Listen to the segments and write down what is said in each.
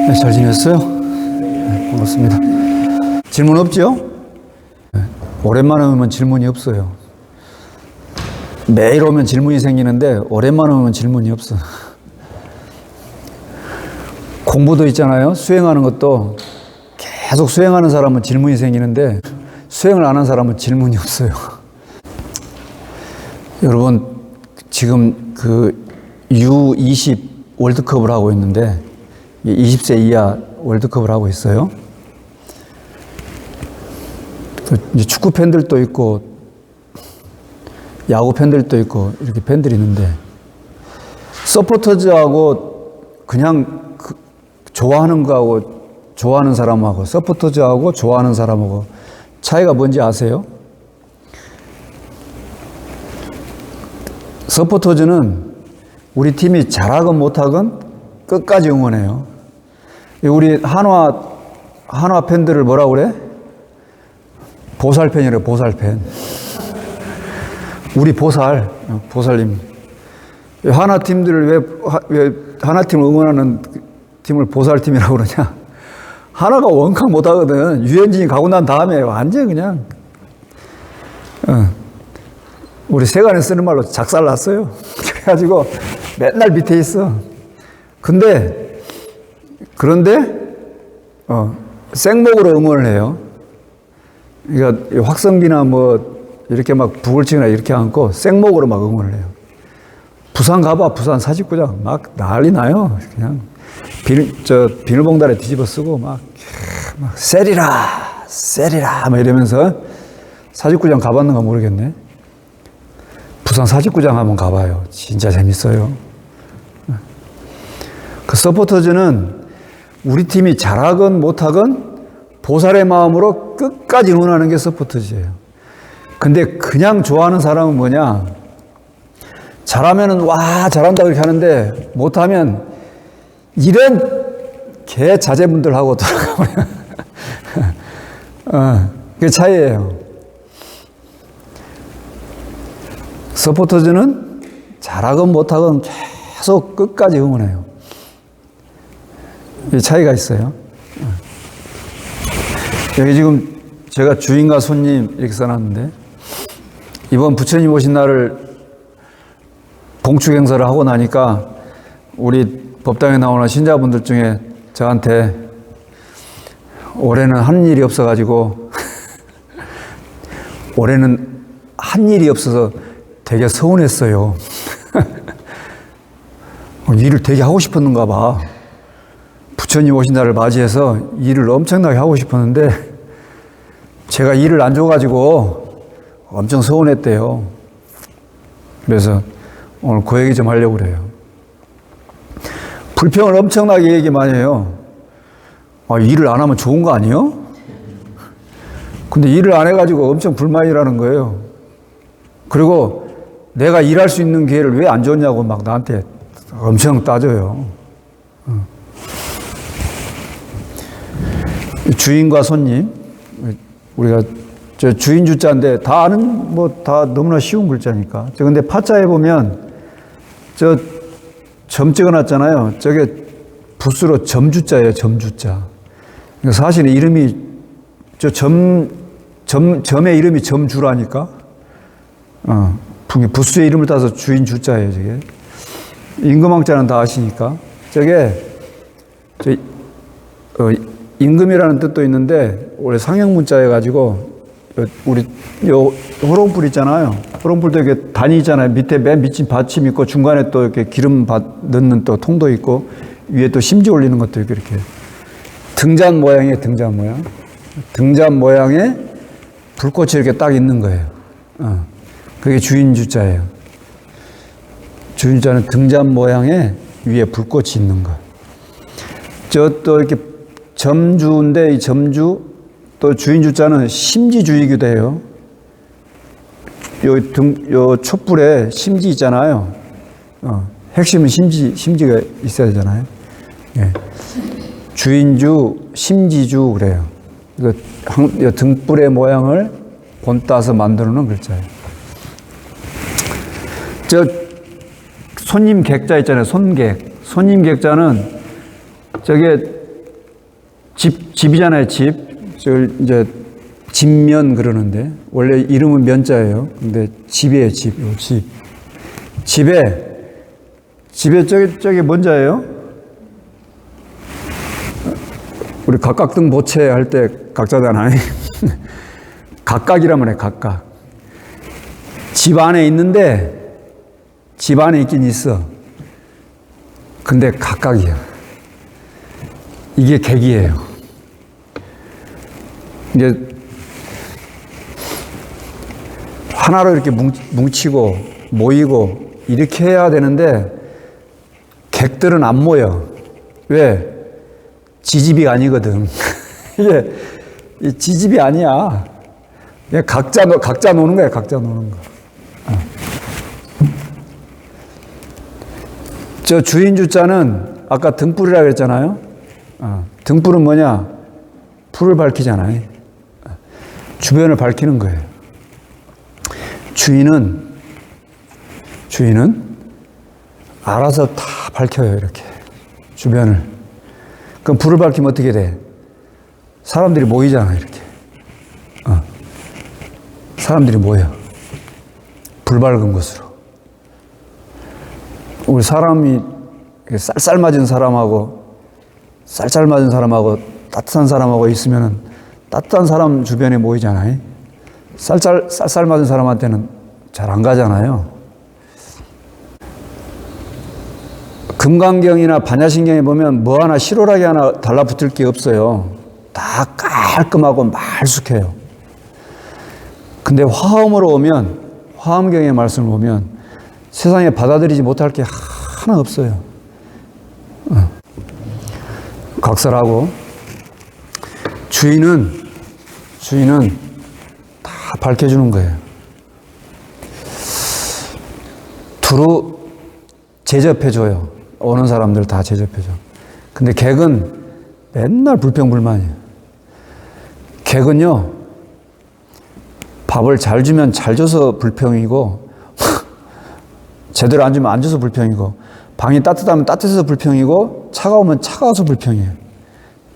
네, 잘 지냈어요? 네, 반갑습니다. 질문 없죠? 네, 오랜만에 오면 질문이 없어요. 매일 오면 질문이 생기는데 오랜만에 오면 질문이 없어. 공부도 있잖아요. 수행하는 것도 계속 수행하는 사람은 질문이 생기는데 수행을 안 한 사람은 질문이 없어요. 여러분 지금 그 U20 월드컵을 하고 있는데 20세 이하 월드컵을 하고 있어요. 축구 팬들도 있고 야구 팬들도 있고 이렇게 팬들이 있는데 서포터즈하고 그냥 좋아하는 거하고 좋아하는 사람하고 서포터즈하고 좋아하는 사람하고 차이가 뭔지 아세요? 서포터즈는 우리 팀이 잘하건 못하건 끝까지 응원해요. 우리 한화 팬들을 뭐라고 그래? 보살팬이래요, 보살팬. 우리 보살님. 하나 팀들을 왜 하나 팀을 응원하는 팀을 보살팀이라고 그러냐? 하나가 원컵 못하거든. 유현진이 가고 난 다음에 완전 그냥, 우리 세간에 쓰는 말로 작살났어요. 그래가지고 맨날 밑에 있어. 그런데, 생목으로 응원을 해요. 그러니까 확성기나 뭐, 이렇게 막 부글치거나 이렇게 않고 생목으로 막 응원을 해요. 부산 가봐, 부산 사직구장. 막 난리 나요. 그냥 비닐봉다리 뒤집어 쓰고 막 세리라, 막 이러면서 사직구장 가봤는가 모르겠네. 부산 사직구장 한번 가봐요. 진짜 재밌어요. 그 서포터즈는 우리 팀이 잘하건 못하건 보살의 마음으로 끝까지 응원하는 게 서포터즈예요. 근데 그냥 좋아하는 사람은 뭐냐? 잘하면은 와 잘한다 그렇게 하는데 못하면 이런 개 자제분들하고 돌아가버려. 그게 차이예요. 서포터즈는 잘하건 못하건 계속 끝까지 응원해요. 이 차이가 있어요. 여기 지금 제가 주인과 손님 이렇게 써놨는데 이번 부처님 오신 날을 봉축 행사를 하고 나니까 우리 법당에 나오는 신자분들 중에 저한테 올해는 한 일이 없어가지고 올해는 한 일이 없어서 되게 서운했어요. 일을 되게 하고 싶었는가 봐. 부처님 오신 날을 맞이해서 일을 엄청나게 하고 싶었는데 제가 일을 안 줘가지고 엄청 서운했대요. 그래서 오늘 그 얘기 좀 하려고 그래요. 불평을 엄청나게 얘기 많이 해요. 일을 안 하면 좋은 거 아니에요? 근데 일을 안 해가지고 엄청 불만이라는 거예요. 그리고 내가 일할 수 있는 기회를 왜 안 줬냐고 막 나한테 엄청 따져요. 주인과 손님, 우리가 저 주인 주자인데 다 아는 다 너무나 쉬운 글자니까. 근데 파자에 보면 저 점 찍어놨잖아요. 저게 붓으로 점주자예요. 점주자. 그러니까 사실은 이름이 점의 이름이 점주라니까. 부수의 이름을 따서 주인 주자예요. 저게 임금왕자는 다 아시니까. 임금이라는 뜻도 있는데 원래 상형문자여 가지고 우리 요 호롱불 있잖아요. 호롱불도 이렇게 단이 있잖아요. 맨 밑에 받침 있고 중간에 또 이렇게 기름 넣는 또 통도 있고 위에 또 심지 올리는 것도 이렇게 등잔 모양이에요. 등잔 모양에 불꽃이 이렇게 딱 있는 거예요. 그게 주인주자예요. 주인주자는 등잔 모양에 위에 불꽃이 있는 거. 또 이렇게 점주인데 이 점주 또 주인주자는 심지주이기도 해요. 요 촛불에 심지 있잖아요. 핵심은 심지가 있어야 되잖아요. 예. 주인주, 심지주 그래요. 요 등불의 모양을 본따서 만들어 놓은 글자예요. 손님 객자 있잖아요. 손객. 손님 객자는 저게 집이잖아요, 집. 저걸 이제 집면 그러는데, 원래 이름은 면자예요. 근데 집이에요, 집. 요 집. 집에 저기 뭔 자예요? 우리 각각등 보채 할 때 각자잖아요. 각각이라면 해, 각각. 집 안에 있는데, 집 안에 있긴 있어. 근데 각각이야. 이게 객이에요. 이제 하나로 이렇게 뭉치고 모이고 이렇게 해야 되는데 객들은 안 모여. 왜? 지집이 아니거든. 이게 지집이 아니야. 그냥 각자 노는 거야, 각자 노는 거. 저 주인주자는 아까 등불이라고 그랬잖아요. 등불은 뭐냐? 불을 밝히잖아요. 주변을 밝히는 거예요. 주인은 알아서 다 밝혀요, 이렇게. 주변을. 그럼 불을 밝히면 어떻게 돼? 사람들이 모이잖아, 이렇게. 사람들이 모여. 불 밝은 곳으로. 우리 사람이 쌀쌀 맞은 사람하고 따뜻한 사람하고 있으면은 따뜻한 사람 주변에 모이잖아요. 쌀쌀 맞은 사람한테는 잘 안 가잖아요. 금강경이나 반야신경에 보면 뭐 하나 실오라기 하나 달라붙을 게 없어요. 다 깔끔하고 말쑥해요. 근데 화엄경의 말씀을 보면 세상에 받아들이지 못할 게 하나 없어요. 각설하고 주인은 다 밝혀주는 거예요. 두루 제접해줘요. 오는 사람들 다 제접해줘. 근데 객은 맨날 불평불만이에요. 객은요, 밥을 잘 주면 잘 줘서 불평이고, 제대로 안 주면 안 줘서 불평이고, 방이 따뜻하면 따뜻해서 불평이고, 차가우면 차가워서 불평이에요.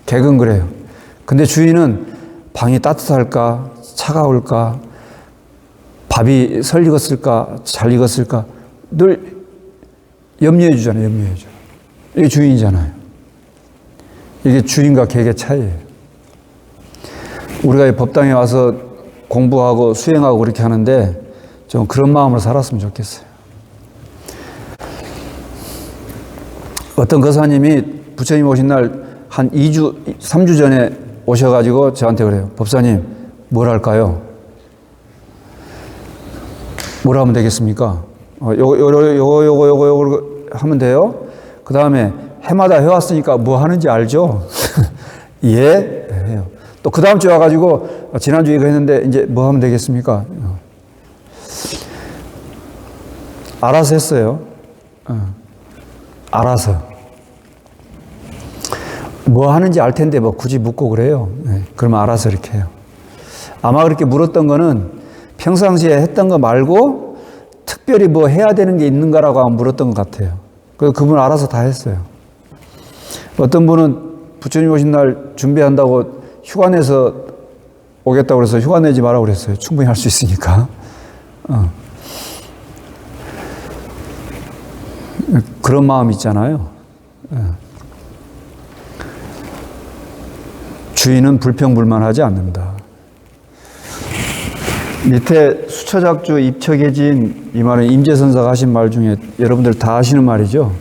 객은 그래요. 근데 주인은 방이 따뜻할까, 차가울까, 밥이 설 익었을까, 잘 익었을까, 늘 염려해 주잖아요, 염려해 줘. 이게 주인이잖아요. 이게 주인과 객의 차이예요. 우리가 이 법당에 와서 공부하고 수행하고 그렇게 하는데 좀 그런 마음으로 살았으면 좋겠어요. 어떤 거사님이 부처님 오신 날 한 2주, 3주 전에 오셔가지고 저한테 그래요. 법사님, 뭘 할까요? 뭘 하면 되겠습니까? 요거 하면 돼요? 그 다음에 해마다 해왔으니까 뭐 하는지 알죠? 예? 해요. 또 그 다음 주에 와가지고 지난주에 이거 했는데 이제 뭐 하면 되겠습니까? 알아서 했어요. 알아서. 뭐 하는지 알 텐데 뭐 굳이 묻고 그래요. 그러면 알아서 이렇게 해요. 아마 그렇게 물었던 거는 평상시에 했던 거 말고 특별히 뭐 해야 되는 게 있는가라고 물었던 것 같아요. 그래서 그분 알아서 다 했어요. 어떤 분은 부처님 오신 날 준비한다고 휴가 내서 오겠다고 그래서 휴가 내지 말라고 그랬어요. 충분히 할 수 있으니까. 그런 마음 있잖아요. 주인은 불평불만하지 않는다. 밑에 수처작주 입처계진 이 말은 임재선사가 하신 말 중에 여러분들 다 아시는 말이죠.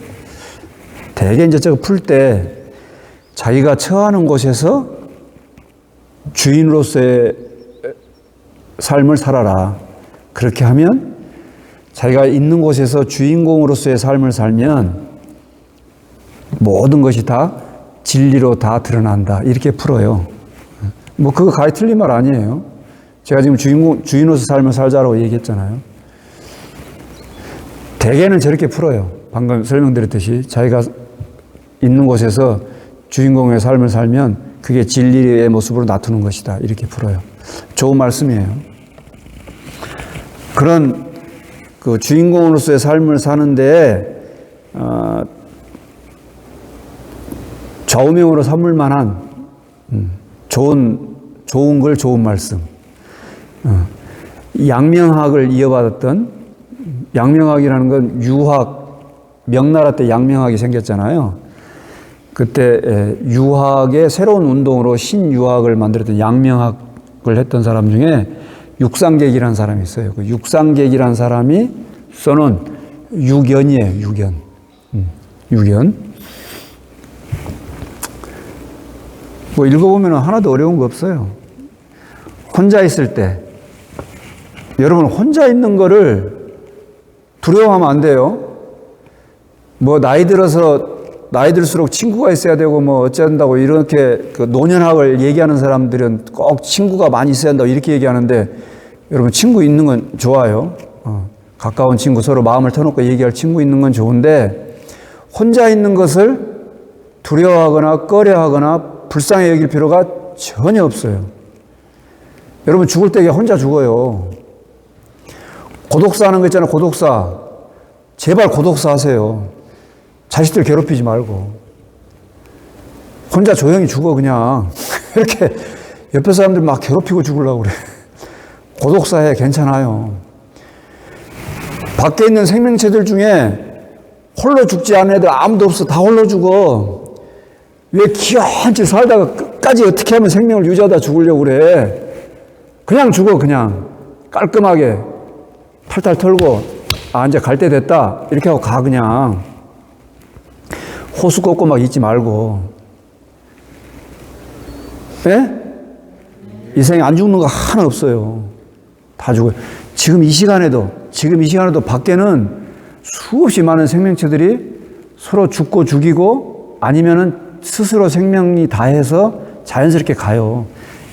대개 이제 저거 풀 때 자기가 처하는 곳에서 주인으로서의 삶을 살아라. 그렇게 하면 자기가 있는 곳에서 주인공으로서의 삶을 살면 모든 것이 다 진리로 다 드러난다. 이렇게 풀어요. 뭐 그거 가히 틀린 말 아니에요. 제가 지금 주인으로서 삶을 살자라고 얘기했잖아요. 대개는 저렇게 풀어요. 방금 설명드렸듯이 자기가 있는 곳에서 주인공의 삶을 살면 그게 진리의 모습으로 나타나는 것이다. 이렇게 풀어요. 좋은 말씀이에요. 그런 그 주인공으로서의 삶을 사는데 좌우명으로 삼을 만한 좋은 걸 좋은 말씀. 양명학을 이어받았던, 양명학이라는 건 명나라 때 양명학이 생겼잖아요. 그때 유학의 새로운 운동으로 신유학을 만들었던 양명학을 했던 사람 중에 육상객이라는 사람이 있어요. 그 육상객이라는 사람이 써놓은 육연이에요. 육연. 육연. 뭐 읽어보면 하나도 어려운 거 없어요. 혼자 있을 때, 여러분 혼자 있는 거를 두려워하면 안 돼요. 뭐 나이 들수록 친구가 있어야 되고 뭐 어쩐다고 이렇게 그 노년학을 얘기하는 사람들은 꼭 친구가 많이 있어야 한다고 이렇게 얘기하는데, 여러분 친구 있는 건 좋아요. 가까운 친구, 서로 마음을 터놓고 얘기할 친구 있는 건 좋은데, 혼자 있는 것을 두려워하거나 꺼려하거나 불쌍히 여길 필요가 전혀 없어요. 여러분 죽을 때 혼자 죽어요. 고독사 하는 거 있잖아요. 고독사. 제발 고독사 하세요. 자식들 괴롭히지 말고. 혼자 조용히 죽어 그냥. 이렇게 옆에 사람들 막 괴롭히고 죽으려고 그래. 고독사 해. 괜찮아요. 밖에 있는 생명체들 중에 홀로 죽지 않은 애들 아무도 없어. 다 홀로 죽어. 왜 기어한치 살다가 끝까지 어떻게 하면 생명을 유지하다 죽으려고 그래. 그냥 죽어. 그냥 깔끔하게 탈탈 털고, 이제 갈 때 됐다 이렇게 하고 가. 그냥 호수 꽂고 막 있지 말고. 예? 이 생에 안 죽는 거 하나 없어요. 다 죽어요. 지금 이 시간에도 밖에는 수없이 많은 생명체들이 서로 죽고 죽이고 아니면은 스스로 생명이 다해서 자연스럽게 가요.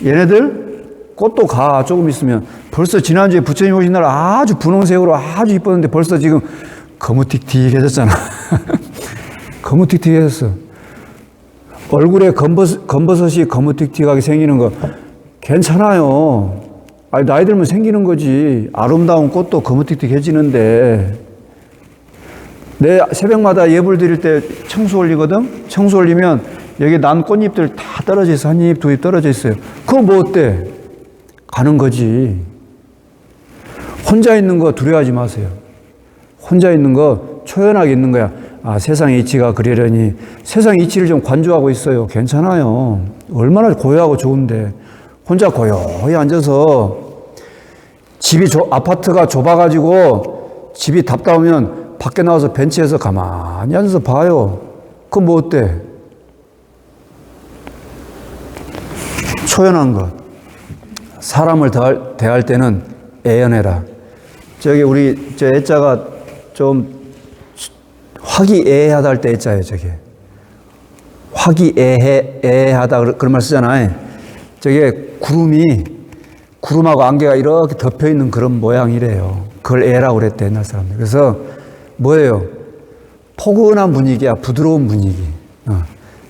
얘네들 꽃도 가. 조금 있으면. 벌써 지난주에 부처님 오신 날 아주 분홍색으로 아주 이뻤는데 벌써 지금 거무틱틱해졌잖아. 거무틱틱해졌어. 얼굴에 검버섯이 거무틱틱하게 생기는 거 괜찮아요. 나이 들면 생기는 거지. 아름다운 꽃도 거무틱틱해지는데. 내 새벽마다 예불 드릴 때 청수 올리거든? 청수 올리면 여기 난 꽃잎들 다 떨어져 있어. 한 잎, 두 잎 떨어져 있어요. 그거 뭐 어때? 가는 거지. 혼자 있는 거 두려워하지 마세요. 혼자 있는 거 초연하게 있는 거야. 세상의 이치가 그러려니. 세상의 이치를 좀 관조하고 있어요. 괜찮아요. 얼마나 고요하고 좋은데. 혼자 고요히 앉아서 아파트가 좁아가지고 집이 답답하면 밖에 나와서 벤치에서 가만히 앉아서 봐요. 그건 뭐 어때? 초연한 것. 사람을 대할 때는 애연해라. 우리 애자가 좀 화기애애하다 할 때 애자예요, 저게. 화기애애하다 그런 말 쓰잖아요. 저게 구름하고 안개가 이렇게 덮여 있는 그런 모양이래요. 그걸 애라고 그랬대, 옛날 사람들. 그래서 뭐예요? 포근한 분위기야. 부드러운 분위기.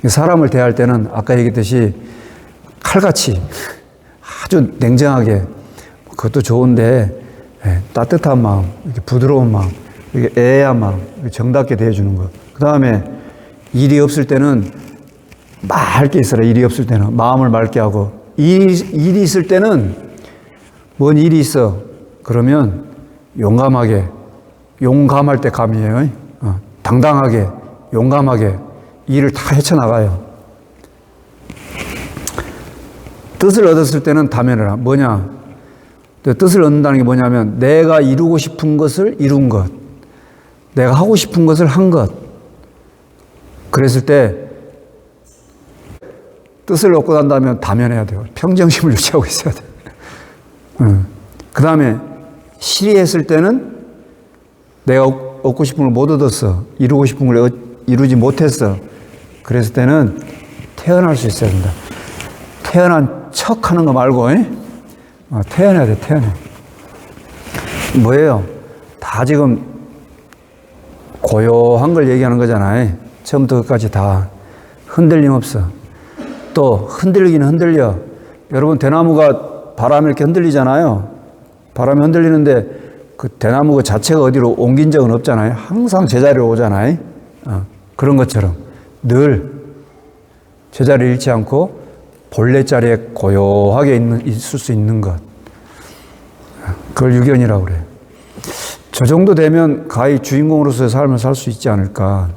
사람을 대할 때는 아까 얘기했듯이 칼같이 아주 냉정하게, 그것도 좋은데 따뜻한 마음, 이렇게 부드러운 마음, 이렇게 애애한 마음, 정답게 대해주는 것. 그 다음에 일이 없을 때는 맑게 있어라. 일이 없을 때는 마음을 맑게 하고, 일이 있을 때는 뭔 일이 있어 그러면 용감할 때 감이에요. 당당하게 용감하게 일을 다 헤쳐나가요. 뜻을 얻었을 때는 다면해라. 뭐냐? 뜻을 얻는다는 게 뭐냐면 내가 이루고 싶은 것을 이룬 것, 내가 하고 싶은 것을 한 것. 그랬을 때 뜻을 얻고 난다면 다면해야 돼요. 평정심을 유지하고 있어야 돼요. 그 다음에 실의했을 때는 내가 얻고 싶은 걸 못 얻었어. 이루고 싶은 걸 이루지 못했어. 그랬을 때는 태어날 수 있어야 된다. 태어난 척 하는 거 말고, 태어나야 돼, 태어나. 뭐예요? 다 지금 고요한 걸 얘기하는 거잖아요. 처음부터 끝까지 다. 흔들림 없어. 또 흔들리긴 흔들려. 여러분, 대나무가 바람에 이렇게 흔들리잖아요. 바람이 흔들리는데 그 대나무 그 자체가 어디로 옮긴 적은 없잖아요. 항상 제자리로 오잖아요. 그런 것처럼 늘 제자리를 잃지 않고 본래 자리에 고요하게 있을 수 있는 것. 그걸 유견이라고 그래요. 저 정도 되면 가히 주인공으로서의 삶을 살 수 있지 않을까.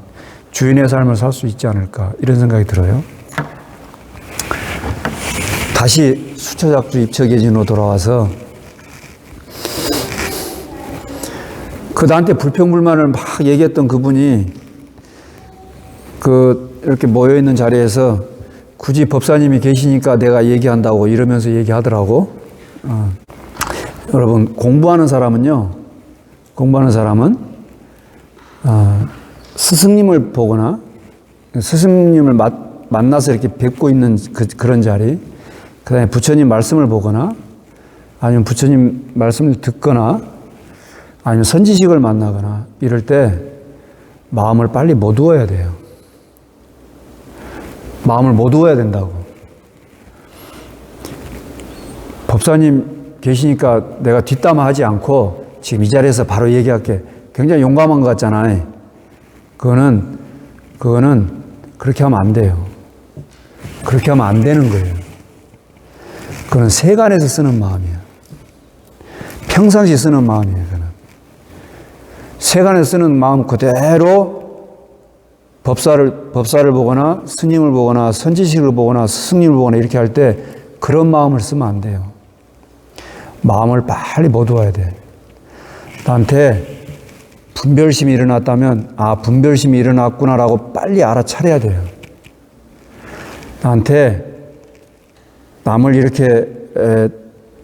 주인의 삶을 살 수 있지 않을까. 이런 생각이 들어요. 다시 수처작주 입처계진으로 돌아와서 나한테 불평불만을 막 얘기했던 그분이 이렇게 모여있는 자리에서 굳이 법사님이 계시니까 내가 얘기한다고 이러면서 얘기하더라고. 여러분, 공부하는 사람은 스승님을 보거나 스승님을 만나서 이렇게 뵙고 있는 그런 자리, 그 다음에 부처님 말씀을 보거나 아니면 부처님 말씀을 듣거나 아니면 선지식을 만나거나 이럴 때 마음을 빨리 못 두어야 돼요. 마음을 못 두어야 된다고. 법사님 계시니까 내가 뒷담화하지 않고 지금 이 자리에서 바로 얘기할게. 굉장히 용감한 것 같잖아요. 그거는 그렇게 하면 안 돼요. 그렇게 하면 안 되는 거예요. 그건 세간에서 쓰는 마음이에요. 평상시 쓰는 마음이에요. 그건. 세간에서 쓰는 마음 그대로 법사를 보거나 스님을 보거나 선지식을 보거나 스승님을 보거나 이렇게 할 때 그런 마음을 쓰면 안 돼요. 마음을 빨리 못 두어야 돼. 나한테 분별심이 일어났다면 분별심이 일어났구나라고 빨리 알아차려야 돼요. 나한테 남을 이렇게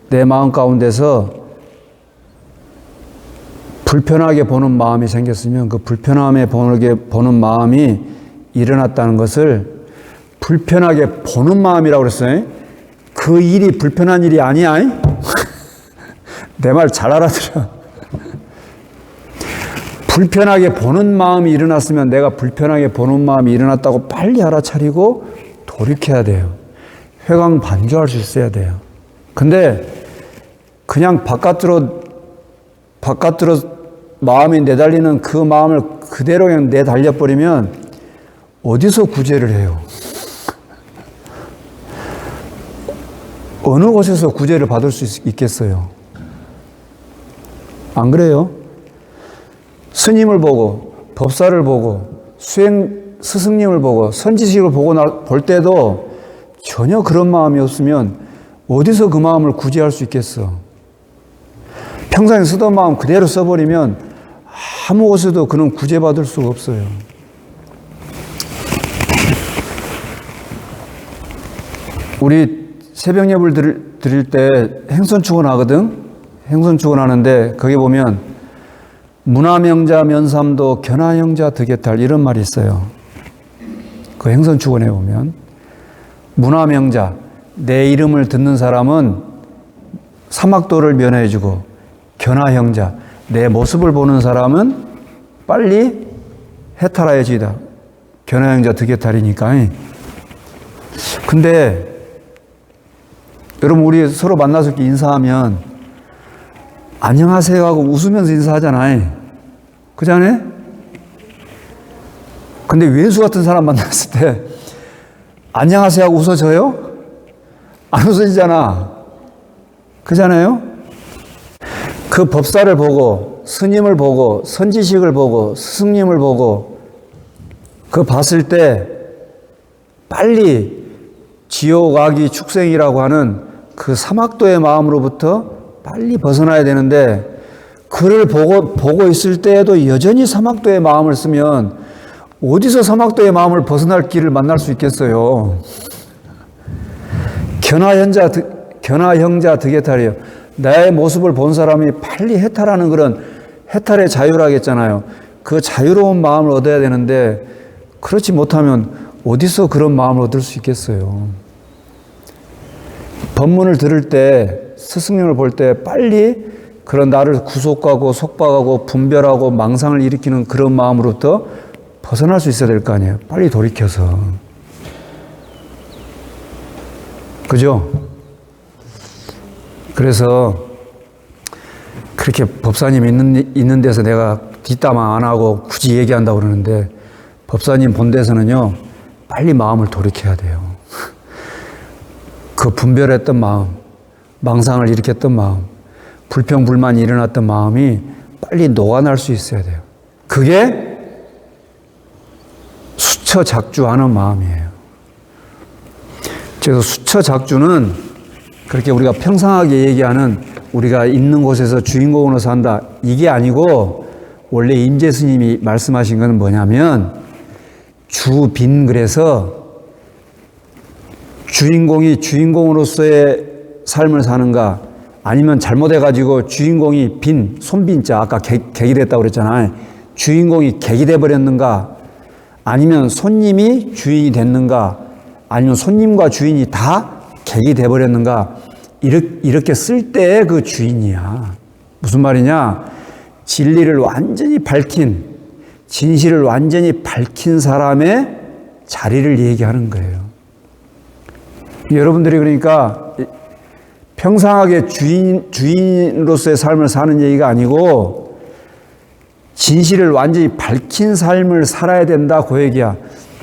내 마음 가운데서 불편하게 보는 마음이 생겼으면 그 불편하게 보는 마음이 일어났다는 것을 불편하게 보는 마음이라고 그랬어요. 그 일이 불편한 일이 아니야. 내 말 잘 알아들어. 불편하게 보는 마음이 일어났으면 내가 불편하게 보는 마음이 일어났다고 빨리 알아차리고 돌이켜야 돼요. 회광반조할 수 있어야 돼요. 근데 그냥 바깥으로 마음이 내달리는 그 마음을 그대로 그냥 내달려버리면 어디서 구제를 해요? 어느 곳에서 구제를 받을 수 있겠어요? 안 그래요? 스님을 보고 법사를 보고 스승님을 보고 선지식을 볼 때도 전혀 그런 마음이 없으면 어디서 그 마음을 구제할 수 있겠어? 평상에 쓰던 마음 그대로 써버리면 아무 곳에도 그는 구제받을 수가 없어요. 우리 새벽 예불 드릴 때 행선축원하거든? 행선축원하는데 거기 보면 문화명자 면삼도 견화형자 득해탈 이런 말이 있어요. 그 행선축원에 보면 문화명자, 내 이름을 듣는 사람은 사막도를 면해주고 견화형자, 내 모습을 보는 사람은 빨리 해탈하여지이다. 견화형자 득해탈이니까. 근데 여러분 우리 서로 만나서 이렇게 인사하면 안녕하세요 하고 웃으면서 인사하잖아요. 그렇지 않아요? 근데 왼수 같은 사람 만났을 때 안녕하세요 하고 웃어져요? 안 웃어지잖아. 그렇잖아요? 그 법사를 보고 스님을 보고 선지식을 보고 스승님을 보고 그 봤을 때 빨리 지옥 악이 축생이라고 하는 그 사막도의 마음으로부터 빨리 벗어나야 되는데 그를 보고 있을 때에도 여전히 사막도의 마음을 쓰면 어디서 사막도의 마음을 벗어날 길을 만날 수 있겠어요? 견화형자 득해탈이에요. 나의 모습을 본 사람이 빨리 해탈하는 그런 해탈의 자유라고 했잖아요. 그 자유로운 마음을 얻어야 되는데 그렇지 못하면 어디서 그런 마음을 얻을 수 있겠어요? 법문을 들을 때 스승님을 볼 때 빨리 그런 나를 구속하고 속박하고 분별하고 망상을 일으키는 그런 마음으로부터 벗어날 수 있어야 될 거 아니에요. 빨리 돌이켜서. 그죠? 그래서 그렇게 법사님 있는 데서 내가 뒷담화 안 하고 굳이 얘기한다고 그러는데 법사님 본 데서는요, 빨리 마음을 돌이켜야 돼요. 그 분별했던 마음, 망상을 일으켰던 마음, 불평불만이 일어났던 마음이 빨리 녹아날 수 있어야 돼요. 그게 수처작주하는 마음이에요. 그래서 수처작주는 그렇게 우리가 평상하게 얘기하는 우리가 있는 곳에서 주인공으로 산다, 이게 아니고 원래 임재 스님이 말씀하신 건 뭐냐면 주빈글에서 주인공이 주인공으로서의 삶을 사는가, 아니면 잘못해가지고 주인공이 손빈자, 아까 객이 됐다고 그랬잖아요. 주인공이 객이 돼버렸는가, 아니면 손님이 주인이 됐는가, 아니면 손님과 주인이 다 객이 돼버렸는가, 이렇게 쓸 때의 그 주인이야. 무슨 말이냐? 진리를 완전히 밝힌, 진실을 완전히 밝힌 사람의 자리를 얘기하는 거예요. 여러분들이 그러니까 평상하게 주인으로서의 삶을 사는 얘기가 아니고 진실을 완전히 밝힌 삶을 살아야 된다, 그 얘기야.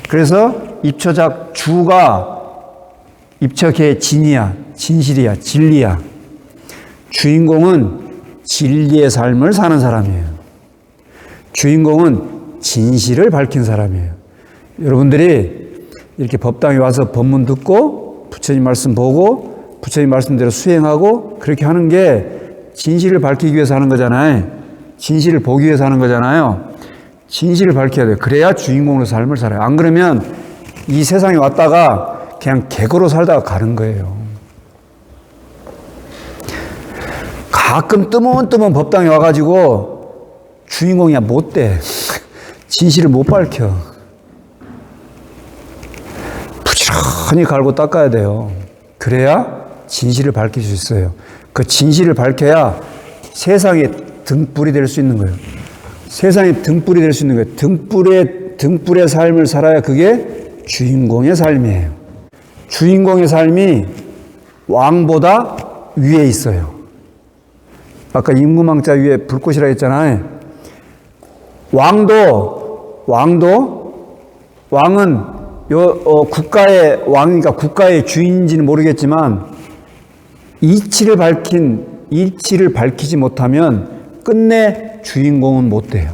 그래서 입처작 주가 입처계 진이야, 진실이야, 진리야. 주인공은 진리의 삶을 사는 사람이에요. 주인공은 진실을 밝힌 사람이에요. 여러분들이 이렇게 법당에 와서 법문 듣고 부처님 말씀 보고 부처님 말씀대로 수행하고 그렇게 하는 게 진실을 밝히기 위해서 하는 거잖아요. 진실을 보기 위해서 하는 거잖아요. 진실을 밝혀야 돼요. 그래야 주인공으로 삶을 살아요. 안 그러면 이 세상에 왔다가 그냥 객으로 살다가 가는 거예요. 가끔 뜨문뜨문 법당에 와가지고 주인공이야 못 돼. 진실을 못 밝혀. 부지런히 갈고 닦아야 돼요. 그래야 진실을 밝힐 수 있어요. 그 진실을 밝혀야 세상에 등불이 될 수 있는 거예요. 세상에 등불이 될 수 있는 거예요. 등불의 삶을 살아야 그게 주인공의 삶이에요. 주인공의 삶이 왕보다 위에 있어요. 아까 임금왕자 위에 불꽃이라 했잖아요. 왕은 국가의 왕이니까 국가의 주인인지는 모르겠지만 이치를 밝히지 못하면 끝내 주인공은 못 돼요.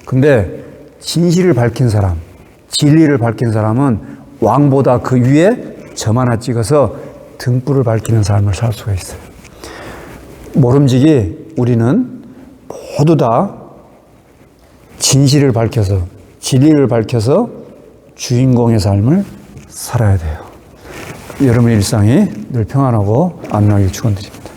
근데 진실을 밝힌 사람, 진리를 밝힌 사람은 왕보다 그 위에 점 하나 찍어서 등불을 밝히는 삶을 살 수가 있어요. 모름지기 우리는 모두 다 진실을 밝혀서, 진리를 밝혀서 주인공의 삶을 살아야 돼요. 여러분의 일상이 늘 평안하고 안락하길 축원드립니다.